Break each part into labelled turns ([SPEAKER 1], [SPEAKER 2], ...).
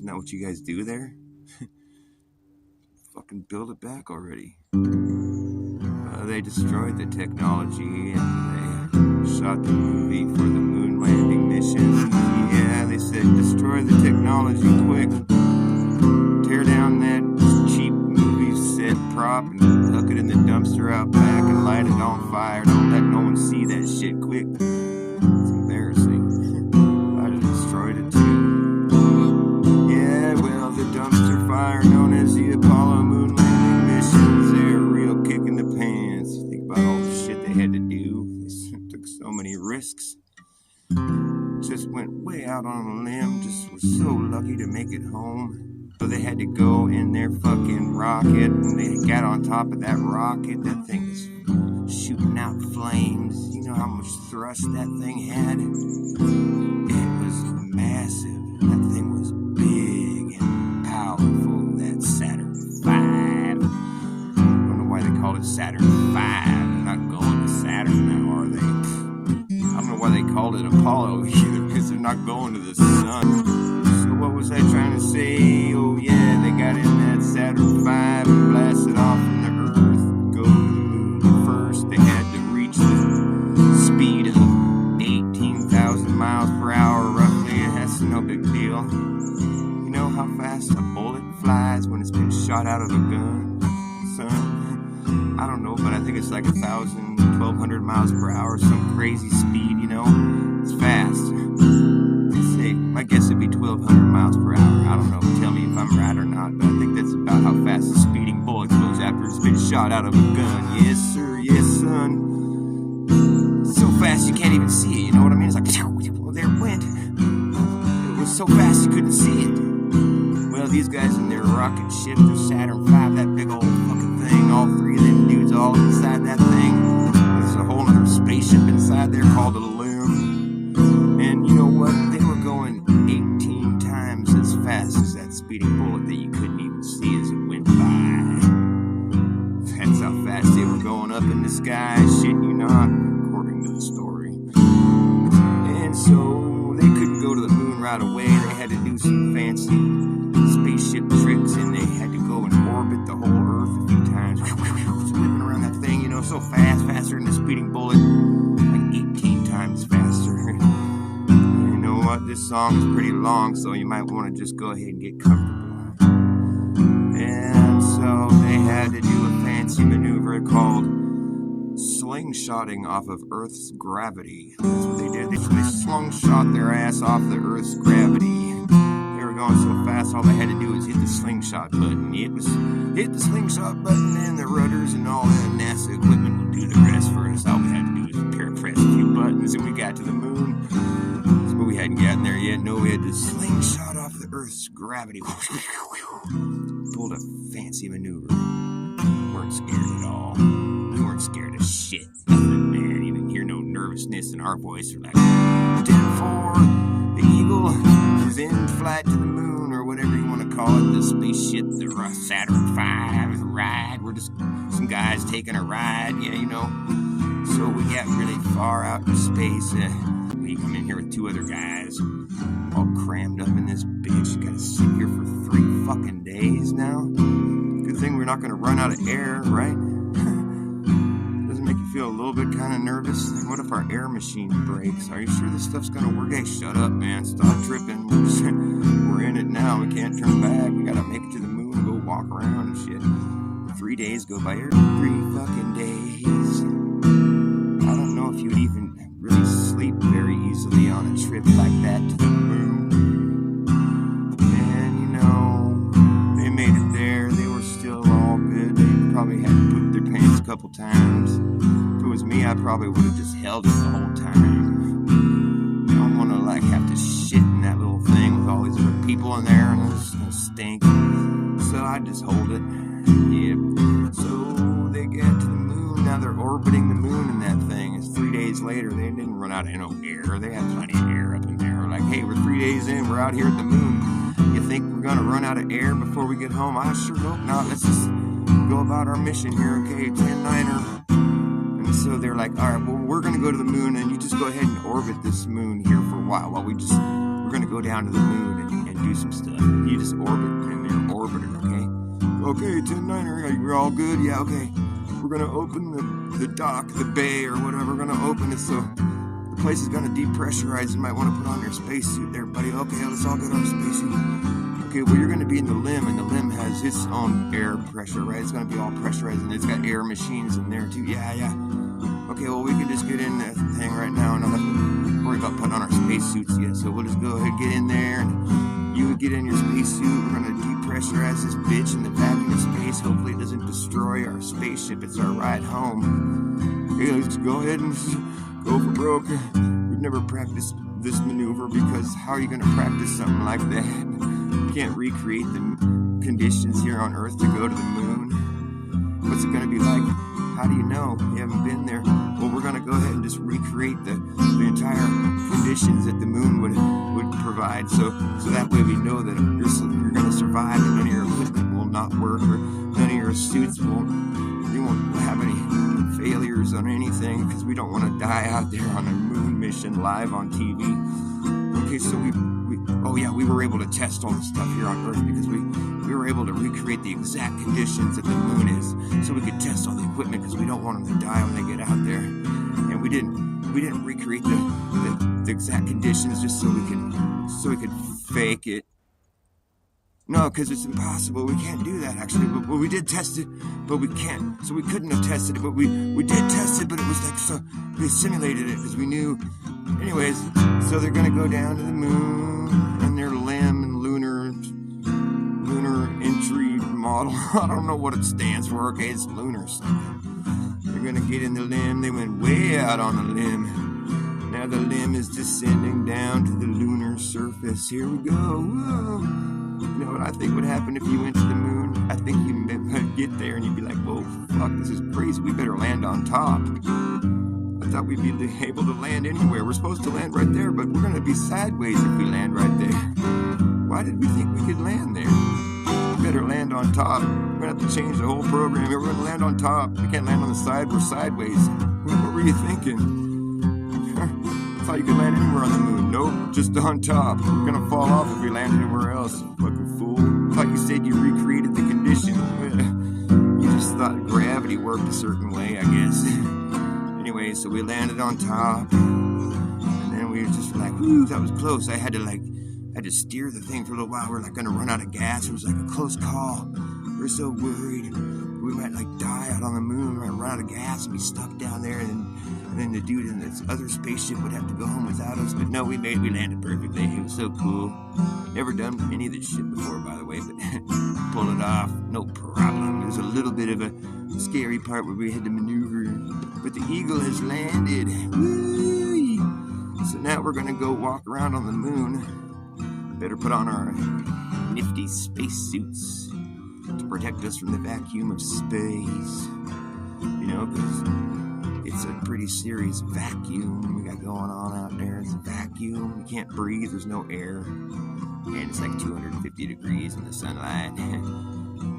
[SPEAKER 1] Isn't that what you guys do there? Fucking build it back already. They destroyed the technology and they shot the movie for the moon landing mission. Yeah, they said destroy the technology quick. Tear down that cheap movie set prop and hook it in the dumpster out back and light it on fire. Don't let no one see that shit quick. It's embarrassing. I destroyed it too. Yeah, well, the dumpster fire known as the Apollo moon landing missions, they're a real kick in the pants. Think about all the shit they had to do. They took so many risks. Just went way out on a limb. Just was so lucky to make it home. So they had to go in their fucking rocket, and they got on top of that rocket. That thing was shooting out flames. You know how much thrust that thing had? It was massive. That thing was big and powerful. That Saturn V. I don't know why they called it Saturn V. They're not going to Saturn now, are they? I don't know why they called it Apollo either, because they're not going to the sun. So what was I trying to say? Oh yeah, they got in that Saturn V and blasted off from the Earth. Go to the moon first. They had to reach the speed of 18,000 miles per hour roughly. That's no big deal. You know how fast a bullet flies when it's been shot out of a gun, son? I don't know, but I think it's like 1,000, 1,200 miles per hour, some crazy speed, you know? It's fast. I'd say, my guess would be 1,200 miles per hour. I don't know, tell me if I'm right or not, but I think that's about how fast a speeding bullet goes after it's been shot out of a gun. Yes, sir, yes, son. So fast you can't even see it, you know what I mean? It's like, well, there it went. It was so fast you couldn't see it. Well, these guys in their rocket ship, their Saturn V, that big old fucking thing, all three of them dudes all inside that thing. There's a whole other spaceship inside there called a Loom. And you know what? They were going 18 times as fast as that speeding bullet that you couldn't even see as it went by. That's how fast they were going up in the sky, shit you not, according to the story. And so they couldn't go to the moon right away. They had to do some fancy spaceship tricks, and they had to go and orbit the whole Earth a few times, whipping around that thing, you know, so fast, faster than a speeding bullet, like 18 times faster. You know what? This song is pretty long, so you might want to just go ahead and get comfortable. And so they had to do a fancy maneuver called slingshotting off of Earth's gravity. That's what they did. They slingshot their ass off the Earth's gravity. They were going so fast, all they had to do was hit the slingshot button. It was hit the slingshot button and the rudders and all that NASA equipment will do the rest for us. All we had to do was press a few buttons and we got to the moon. But we hadn't gotten there yet. No, we had to slingshot off the Earth's gravity. Pulled a fancy maneuver. Weren't scared at all. We weren't scared of shit. Nothing, man. You didn't hear no nervousness in our voice. We're like, 10-4, the Eagle is in flight to the moon, or whatever you want to call it. The spaceship, the Saturn V ride. We're just some guys taking a ride, yeah, you know. So we got really far out in space. We come in here with two other guys, all crammed up in this bitch. You gotta sit here for 3 fucking days now. Good thing we're not gonna run out of air, right? Doesn't make you feel a little bit kind of nervous? What if our air machine breaks? Are you sure this stuff's gonna work? Hey, shut up, man. Stop tripping. We're in it now. We can't turn back. We gotta make it to the moon and go walk around and shit. 3 days go by here. 3 fucking days. I don't know if you'd even really sleep very easily on a trip like that to the moon. And, you know, they made it there. They were still all good. They probably had to poop their pants a couple times. If it was me, I probably would have just held it the whole time. You don't want to, like, have to shit in that little thing with all these other people in there, and it's going to stink. So I just hold it. Yep. So they get to the moon. Now they're orbiting the moon in that thing. It's 3 days later. They didn't run out of no air. They had plenty of air up in there. Like, hey, we're 3 days in. We're out here at the moon. You think we're going to run out of air before we get home? I sure hope not. Let's just go about our mission here, okay? 10-9er. And so they're like, all right, well, we're going to go to the moon, and you just go ahead and orbit this moon here for a while we're going to go down to the moon and do some stuff. You just orbit in their orbiter, okay? Okay, 10-9er, you're all good? Yeah, okay. We're going to open the dock, the bay, or whatever. We're going to open it so the place is going to depressurize. You might want to put on your spacesuit there, buddy. Okay, let's all get our spacesuit. Okay, well, you're going to be in the limb, and the limb has its own air pressure, right? It's going to be all pressurized, and it's got air machines in there, too. Yeah. Okay, well, we can just get in that thing right now, and not have to worry about putting on our spacesuits yet. So we'll just go ahead and get in there, and you would get in your spacesuit. We're going to depressurize this bitch in the vacuum of space. Hopefully it doesn't destroy our spaceship. It's our ride home. Okay, let's go ahead and go for broke. We've never practiced this maneuver because how are you going to practice something like that? You can't recreate the conditions here on Earth to go to the moon. What's it going to be like? How do you know? You haven't been there. Well, we're going to go ahead and just recreate the entire conditions that the moon would provide. So that way we know that you're going to survive and none of your equipment will not work or none of your suits won't have any failures on anything because we don't want to die out there on a moon mission live on TV. Okay, so we were able to test all the stuff here on Earth because we were able to recreate the exact conditions that the moon is, so we could test all the equipment because we don't want them to die when they get out there. And we didn't recreate the exact conditions just so we could fake it. No, because it's impossible. We can't do that, actually. But we did test it, but we can't. So we couldn't have tested it, but we did test it, but it was like so we simulated it because we knew. Anyways, so they're going to go down to the moon and their limb and lunar entry model. I don't know what it stands for. Okay, it's lunar something. They're going to get in the limb. They went way out on the limb. Now the limb is descending down to the lunar surface. Here we go. Whoa. You know what I think would happen if you went to the moon? I think you'd get there and you'd be like, whoa, fuck, this is crazy. We better land on top. I thought we'd be able to land anywhere. We're supposed to land right there, but we're going to be sideways if we land right there. Why did we think we could land there? We better land on top. We're going to have to change the whole program. We're going to land on top. We can't land on the side. We're sideways. What were you thinking? I thought you could land anywhere on the moon. Nope, just on top. We're gonna fall off if we land anywhere else. Fucking fool. I thought you said you recreated the condition. You just thought gravity worked a certain way, I guess. Anyway, so we landed on top. And then we were just like, whoo, that was close. I had to steer the thing for a little while. We were like gonna run out of gas. It was like a close call. We were so worried. We might like die out on the moon. We might run out of gas and be stuck down there, and then the dude in this other spaceship would have to go home without us. But no, we landed perfectly. It was so cool. Never done any of this shit before, by the way, but pulled it off, no problem. There was a little bit of a scary part where we had to maneuver, but the Eagle has landed. Whee! So now we're gonna go walk around on the moon. Better put on our nifty spacesuits to protect us from the vacuum of space. You know, because it's a pretty serious vacuum we got going on out there. It's a vacuum. You can't breathe. There's no air. And it's like 250 degrees in the sunlight,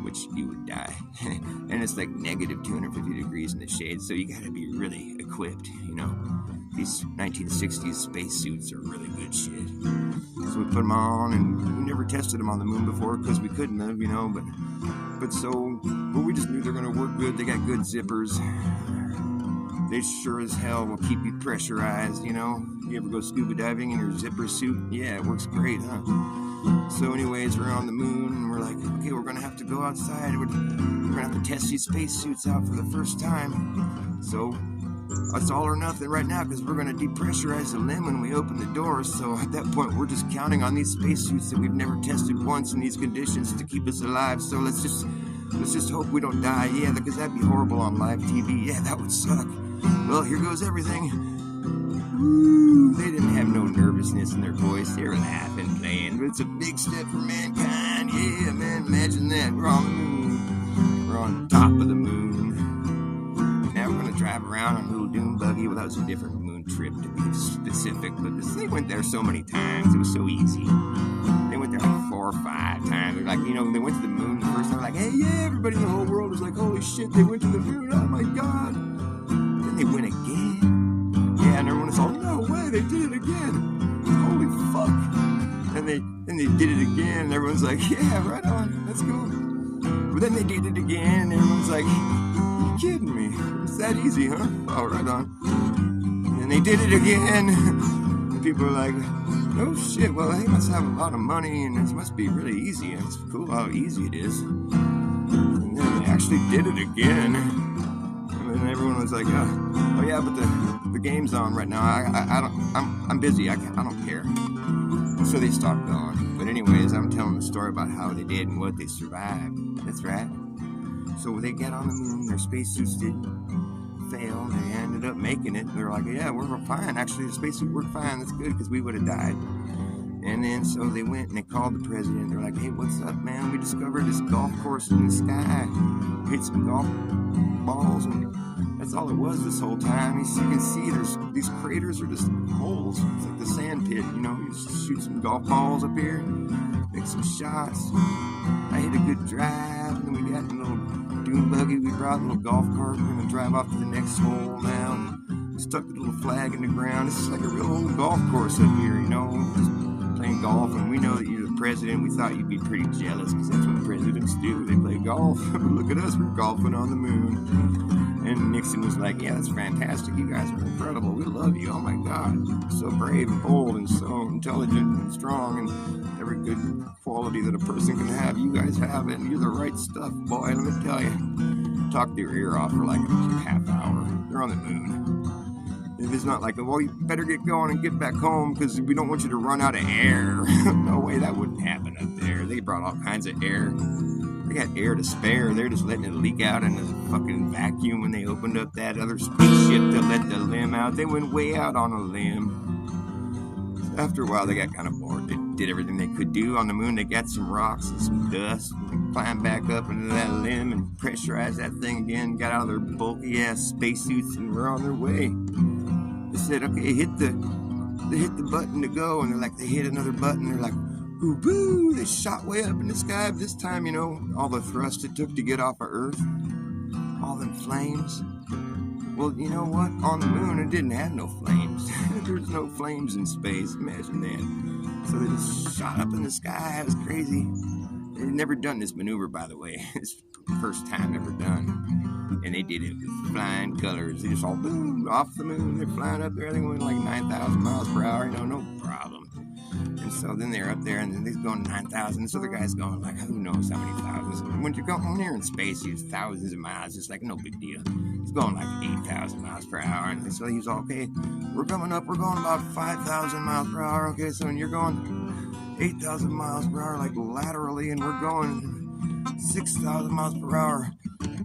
[SPEAKER 1] which you would die. And it's like negative 250 degrees in the shade. So you got to be really equipped, you know. These 1960s spacesuits are really good shit. So we put them on, and we never tested them on the moon before because we couldn't have, you know. But we just knew they're going to work good. They got good zippers. They sure as hell will keep you pressurized, you know. You ever go scuba diving in your zipper suit? Yeah, it works great, huh? So anyways, we're on the moon, and we're like, okay, we're going to have to go outside. We're going to have to test these spacesuits out for the first time. So it's all or nothing right now because we're going to depressurize the limb when we open the doors. So at that point, we're just counting on these spacesuits that we've never tested once in these conditions to keep us alive. So let's just hope we don't die. Yeah, because that'd be horrible on live TV. Yeah, that would suck. Well, here goes everything. Woo, they didn't have no nervousness in their voice. They were laughing, playing. But it's a big step for mankind. Yeah, man, imagine that. We're on the moon. We're on top of the moon. Now we're going to drive around on a little dune buggy. Well, that was a different moon trip to be specific. But they went there so many times. It was so easy. They went there like 4 or 5 times. They're like, you know, they went to the moon the first time. Like, hey, yeah, everybody in the whole world was like, holy shit, they went to the moon. Oh, my God. Then they went again. Yeah, and everyone was all, no way, they did it again. Holy fuck. And they did it again, and everyone's like, yeah, right on, let's go. But then they did it again, and everyone's like, you kidding me? It's that easy, huh? Oh, right on. And then they did it again, and people are like, oh shit, well, they must have a lot of money, and it must be really easy. And it's cool how easy it is. And then they actually did it again. And everyone was like, oh yeah, but the game's on right now. I'm busy. I don't care. And so they stopped going. But anyways, I'm telling the story about how they did and what they survived. That's right. So they got on the moon. Their spacesuits didn't fail. They ended up making it. They're like, yeah, we're fine. Actually, the spacesuit worked fine. That's good because we would have died. And then so they went and they called the president. They're like, hey, what's up, man? We discovered this golf course in the sky. We hit some golf balls, and that's all it was this whole time. You can see there's these craters are just holes. It's like the sand pit, you know. You just shoot some golf balls up here, make some shots. I hit a good drive, and then we got a little dune buggy. We brought a little golf cart. We're gonna drive off to the next hole now. And we stuck the little flag in the ground. This is like a real old golf course up here, you know. Just playing golf, and we know that you're the president. We thought you'd be pretty jealous because that's what presidents do. They play golf. Look at us, we're golfing on the moon. And Nixon was like, yeah, that's fantastic. You guys are incredible. We love you. Oh my God. So brave and bold and so intelligent and strong and every good quality that a person can have. You guys have it, and you're the right stuff, boy. Let me tell you. Talk their ear off for like a half hour. They're on the moon. And it's not like, well, you better get going and get back home because we don't want you to run out of air. No way, that wouldn't happen up there. They brought all kinds of air. They got air to spare. They're just letting it leak out in a fucking vacuum when they opened up that other spaceship to let the limb out. They went way out on a limb. After a while, they got kind of bored. They did everything they could do on the moon. They got some rocks and some dust. And they climbed back up into that limb and pressurized that thing again. Got out of their bulky ass spacesuits and were on their way. They said, okay, hit the button to go. And they're like, they hit another button. They're like, ooh, boo, they shot way up in the sky. But this time, you know, all the thrust it took to get off of Earth, all them flames. Well, you know what? On the moon, it didn't have no flames. There's no flames in space. Imagine that. So they just shot up in the sky. It was crazy. They'd never done this maneuver, by the way. It's the first time ever done. And they did it with flying colors. They just all boom off the moon. They're flying up there. I think it went like 9,000 miles per hour. You know, no problem. And so then they're up there, and then they're going 9,000. This other guy's going like, who knows how many thousands. When you're in space, you use thousands of miles. It's like no big deal. He's going like 8,000 miles per hour. And so he's all, okay, we're coming up. We're going about 5,000 miles per hour. Okay, so when you're going 8,000 miles per hour, like laterally, and we're going 6,000 miles per hour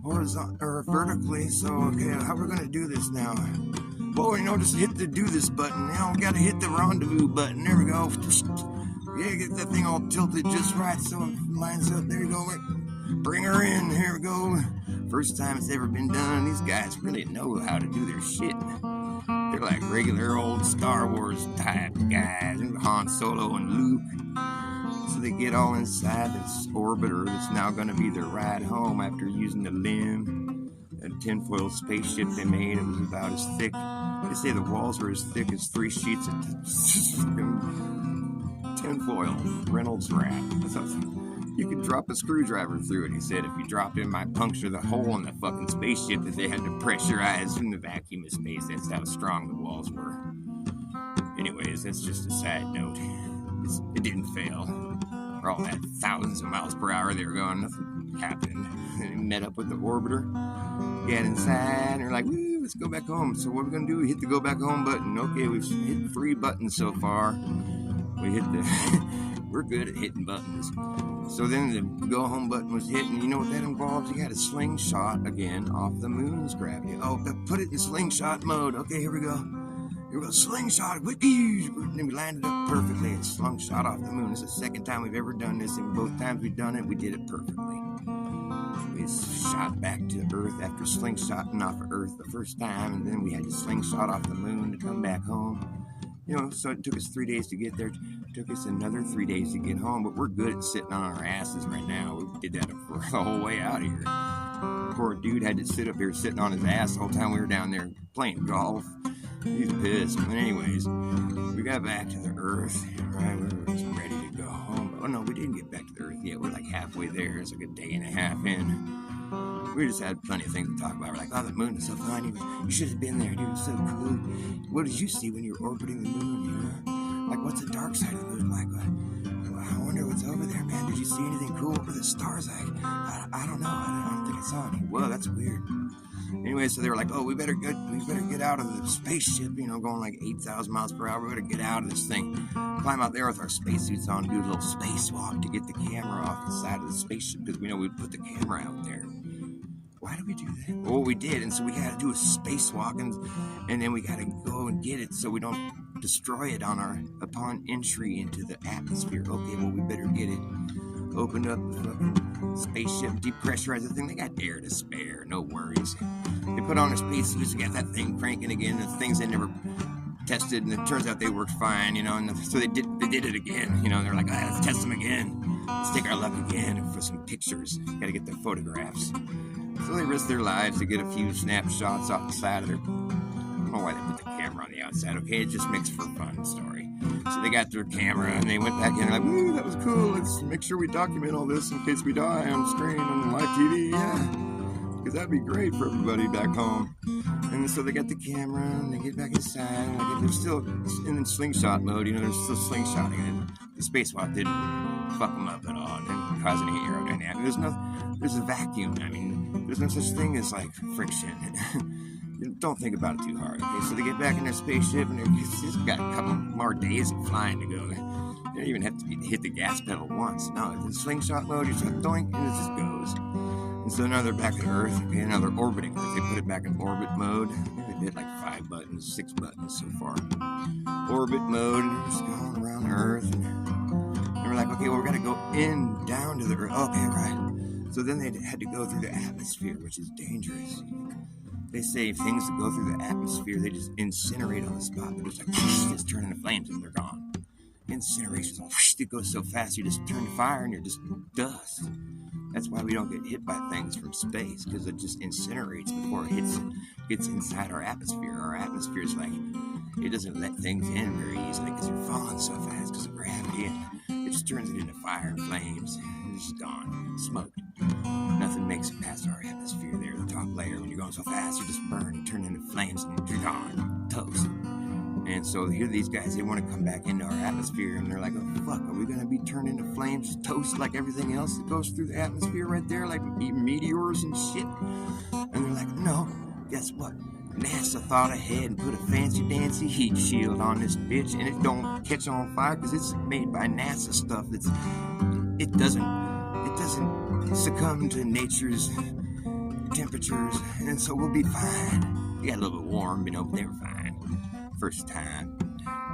[SPEAKER 1] horizontal or vertically. So, okay, how are we going to do this now? Well, you know, just hit the do this button. Now we got to hit the rendezvous button. There we go. Yeah, get that thing all tilted just right so it lines up. There you go. Bring her in. Here we go. First time it's ever been done. These guys really know how to do their shit. They're like regular old Star Wars type guys. Han Solo and Luke. So they get all inside this orbiter that's now going to be their ride home after using the limb. A tinfoil spaceship they made. It was about as thick. They say the walls were as thick as 3 sheets of tinfoil Reynolds wrap. You could drop a screwdriver through it. He said if you dropped it, it might puncture the hole in the fucking spaceship that they had to pressurize from the vacuum of space. That's how strong the walls were. Anyways, that's just a side note. It didn't fail. For all that thousands of miles per hour they were going, nothing happened. They met up with the orbiter. Get inside, and they're like, woo, let's go back home. So what are we going to do? We hit the go back home button. Okay, we've hit 3 buttons so far. We hit we're good at hitting buttons. So then the go home button was hit, and you know what that involves? You got a slingshot again off the moon's gravity. Oh, put it in slingshot mode. Okay, here we go. Here we go, slingshot. And we landed up perfectly and slingshot off the moon. It's the second time we've ever done this, and both times we've done it, we did it perfectly. We shot back to Earth after slingshotting off of Earth the first time, and then we had to slingshot off the moon to come back home. You know, so it took us 3 days to get there. It took us another 3 days to get home, but we're good at sitting on our asses right now. We did that for the whole way out here. Poor dude had to sit up here sitting on his ass the whole time we were down there playing golf. He's pissed. But anyways, we got back to the Earth, right? We were just ready to go home. Oh no, we didn't get back to the Earth yet. We're like halfway there. It's like a day and a half in. We just had plenty of things to talk about. We're like, oh, the moon is so fun. You should have been there, dude. It's so cool. What did you see when you were orbiting the moon? You know? Like, what's the dark side of the moon like? I wonder what's over there, man. Did you see anything cool? What were the stars like? I don't know. I don't think I saw any. Whoa, that's weird. Anyway, so they were like, oh, we better get out of the spaceship, you know, going like 8,000 miles per hour. We better get out of this thing. Climb out there with our spacesuits on, do a little spacewalk to get the camera off the side of the spaceship because we know we'd put the camera out there. Why did we do that? Well, we did, and so we got to do a spacewalk, and then we got to go and get it so we don't destroy it upon entry into the atmosphere. Okay, well, we better get it. Opened up the fucking spaceship, depressurized the thing. They got air to spare, no worries. They put on their spacesuits, got that thing cranking again. The things they never tested, and it turns out they worked fine, you know. And so they did it again, you know. They're like, let's test them again. Let's take our luck again for some pictures. Got to get the photographs. So they risked their lives to get a few snapshots off the side of their. I don't know why they put the camera on the outside. Okay, it just makes for a fun story. So they got their camera and they went back in and like, woo, that was cool. Let's make sure we document all this in case we die on screen on live TV. Yeah, because that'd be great for everybody back home. And so they got the camera and they get back inside. And they're still in slingshot mode. You know, they're still slingshotting it. The spacewalk didn't fuck them up at all. It didn't cause any aerodynamic. There's a vacuum. I mean, there's no such thing as like friction. Don't think about it too hard, okay? So they get back in their spaceship, and they've just got a couple more days of flying to go. They don't even have to hit the gas pedal once. No, it's in slingshot mode, you just doink, and it just goes. And so now they're back at Earth, okay? Now they're orbiting Earth. They put it back in orbit mode. They've hit like 6 buttons so far. Orbit mode, and they're just going around Earth. And we're like, okay, well, we're going to go down to the Earth. Okay, right. So then they had to go through the atmosphere, which is dangerous. They say things that go through the atmosphere, they just incinerate on the spot. They're just like, just turn into flames and they're gone. Incineration, it goes so fast, you just turn to fire and you're just dust. That's why we don't get hit by things from space, because it just incinerates before it gets inside our atmosphere. Our atmosphere is like, it doesn't let things in very easily because you're falling so fast because of gravity. And it just turns it into fire and flames. It's just gone, smoked. Nothing makes it past our atmosphere there, the top layer. When you're going so fast, you just burn, you turn into flames, and you're gone, toast. And so here these guys, they want to come back into our atmosphere, and they're like, oh, fuck, are we going to be turned into flames, toast like everything else that goes through the atmosphere right there, like meteors and shit? And they're like, no, guess what? NASA thought ahead and put a fancy-dancy heat shield on this bitch, and it don't catch on fire because it's made by NASA stuff. It doesn't succumb to nature's temperatures, and so we'll be fine. It got a little bit warm, you know, but they were fine. First time,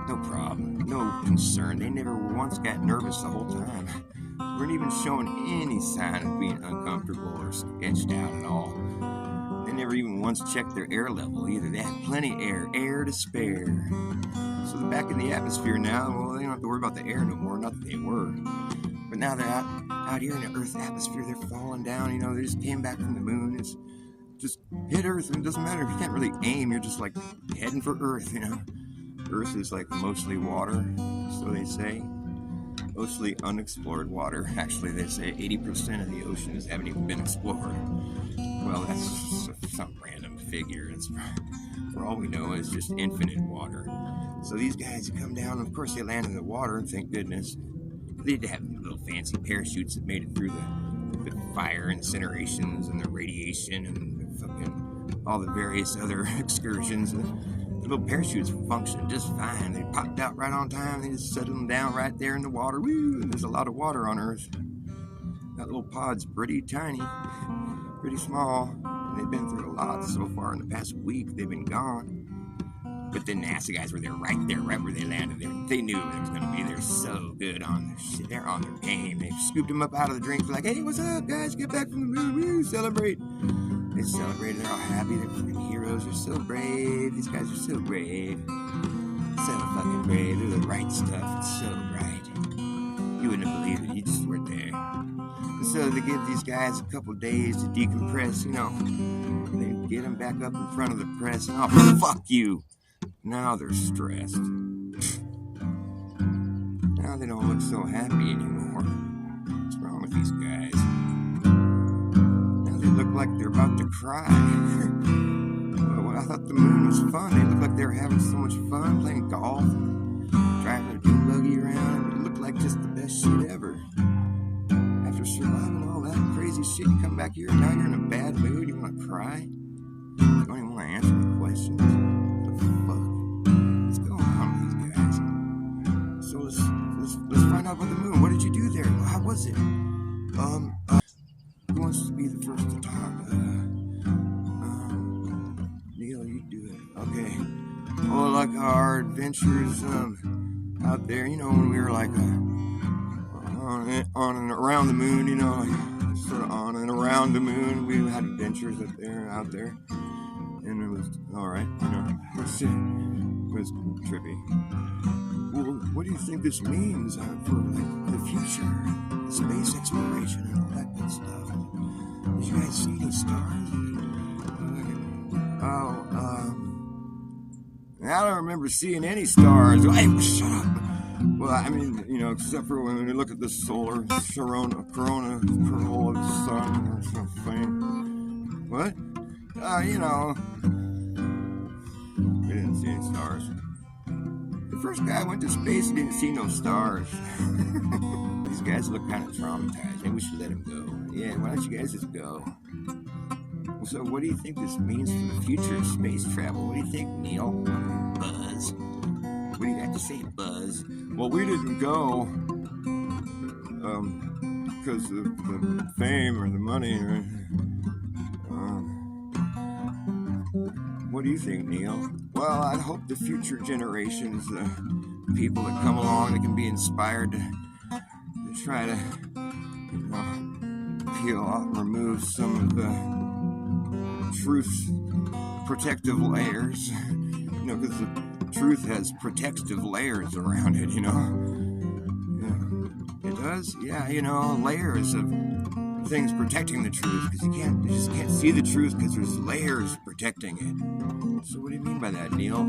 [SPEAKER 1] no problem, no concern. They never once got nervous the whole time. Weren't even showing any sign of being uncomfortable or sketched out at all. They never even once checked their air level either. They had plenty of air to spare. So they're back in the atmosphere now. Well, they don't have to worry about the air no more. Not that they were. But now they're out here in the Earth's atmosphere. They're falling down. You know, they just came back from the moon. It's just hit Earth, and it doesn't matter. You can't really aim. You're just like heading for Earth, you know. Earth is like mostly water, so they say. Mostly unexplored water. Actually, they say 80% of the oceans haven't even been explored. Well, that's some random figure. It's, for all we know, it's just infinite water. So these guys come down, and of course they land in the water, and thank goodness. They did have little fancy parachutes that made it through the fire incinerations and the radiation and the fucking all the various other excursions. The little parachutes functioned just fine. They popped out right on time. They just settled them down right there in the water. Woo! There's a lot of water on Earth. That little pod's pretty tiny, pretty small. And they've been through a lot so far in the past week. They've been gone. But the NASA guys were right where they landed. They knew it was going to be. They're so good on their shit. They're on their game. They scooped them up out of the drink. They're like, hey, what's up, guys? Get back from the moon. Woo, celebrate. They celebrated. They're all happy. They're freaking heroes. They're so brave. These guys are so brave. So fucking brave. They're the right stuff. It's so right. You wouldn't have believed it. You just weren't there. And so they give these guys a couple days to decompress, you know. They get them back up in front of the press. And, oh, fuck you. Now they're stressed. Now they don't look so happy anymore. What's wrong with these guys? Now they look like they're about to cry. Well, I thought the moon was fun. They looked like they were having so much fun playing golf, driving their dune buggy around. It looked like just the best shit ever. After surviving all that crazy shit, you come back here and now you're in a bad mood. You want to cry? You don't even want to answer the questions. What the fuck? What's going on with these guys? So let's find out about the moon. What did you do there? How was it? Who wants to be the first to talk? Neil, you do it. Okay. Well, like our adventures out there, you know, when we were like on and around the moon, you know, like sort of on and around the moon. We had adventures out there, and it was all right, you know. It was trippy. Well, what do you think this means for like the future, space exploration, and all that good stuff? Did you guys see any stars? I don't remember seeing any stars. Hey, shut up. Well, I mean, you know, except for when we look at the solar corona of the sun or something. What? You know, we didn't see any stars. The first guy went to space and didn't see no stars. These guys look kind of traumatized. Maybe we should let him go. Yeah, why don't you guys just go? So what do you think this means for the future of space travel? What do you think, Neil? Buzz? What do you got to say, Buzz? Well, we didn't go because of the fame or the money. What do you think, Neil? Well, I hope the future generations, the people that come along, that can be inspired to try to, you know, peel off and remove some of the truth's protective layers, you know, because the truth has protective layers around it, you know. Yeah. It does, yeah, you know, layers of things protecting the truth, because you just can't see the truth because there's layers protecting it. So what do you mean by that, Neil?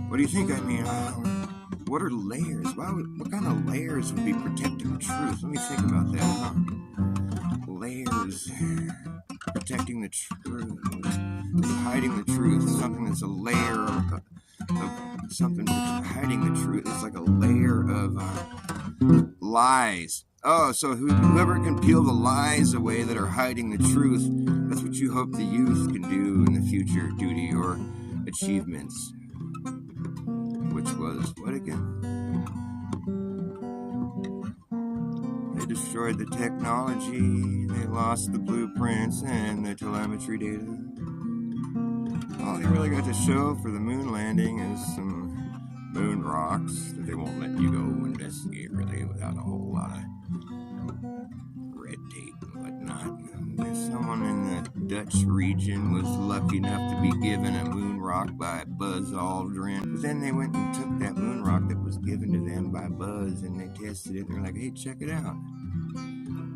[SPEAKER 1] What do you think I mean? What are layers? What kind of layers would be protecting the truth? Let me think about that, huh? Layers protecting the truth, hiding the truth, something that's a layer of something that's hiding the truth. It's like a layer of lies. Oh, so whoever can peel the lies away that are hiding the truth, that's what you hope the youth can do in the future due to your achievements. Which was, what again? They destroyed the technology, they lost the blueprints and the telemetry data. All they really got to show for the moon landing is some moon rocks that they won't let you go investigate really without a whole lot of red tape and whatnot. Someone in the Dutch region was lucky enough to be given a moon rock by Buzz Aldrin. But then they went and took that moon rock that was given to them by Buzz and they tested it and they're like, hey, check it out.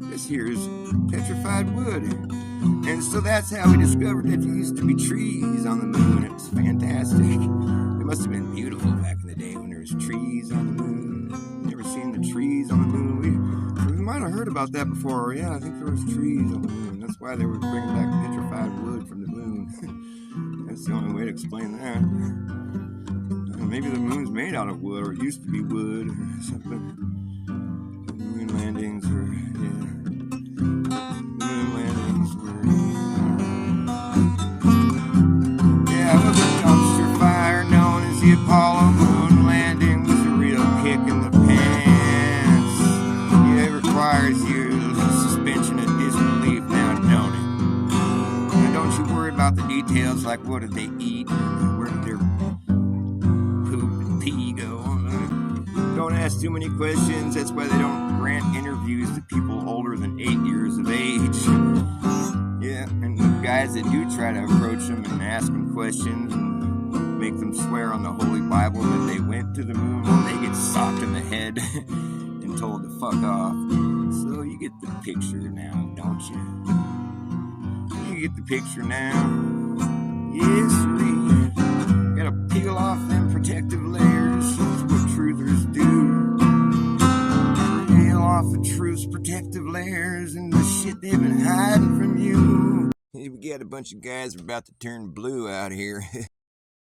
[SPEAKER 1] This here is petrified wood. And so that's how we discovered that there used to be trees on the moon. It was fantastic. It must have been beautiful back in the day when there was trees on the moon. You ever seen the trees on the moon? We might have heard about that before. Yeah, I think there was trees on the moon. That's why they were bringing back petrified wood from the moon. That's the only way to explain that. Maybe the moon's made out of wood, or it used to be wood, or something. The moon landings were, yeah. The moon landings were, yeah, it was a dumpster fire known as the Apollo moon landing. Was a real kick in the pants. Yeah, it requires you a suspension of disbelief now, don't it? Now, don't you worry about the details like what did they eat, where did their poop and pee go. Don't ask too many questions. That's why they don't grant interviews to people older than 8 years of age. Yeah, and the guys that do try to approach them and ask them questions and make them swear on the Holy Bible that they went to the moon, well, they get socked in the head and told to fuck off. So you get the picture now, don't you? You get the picture now. Yes, sir. the truth's protective layers and the shit they've been hiding from you. Hey, we got a bunch of guys about to turn blue out here.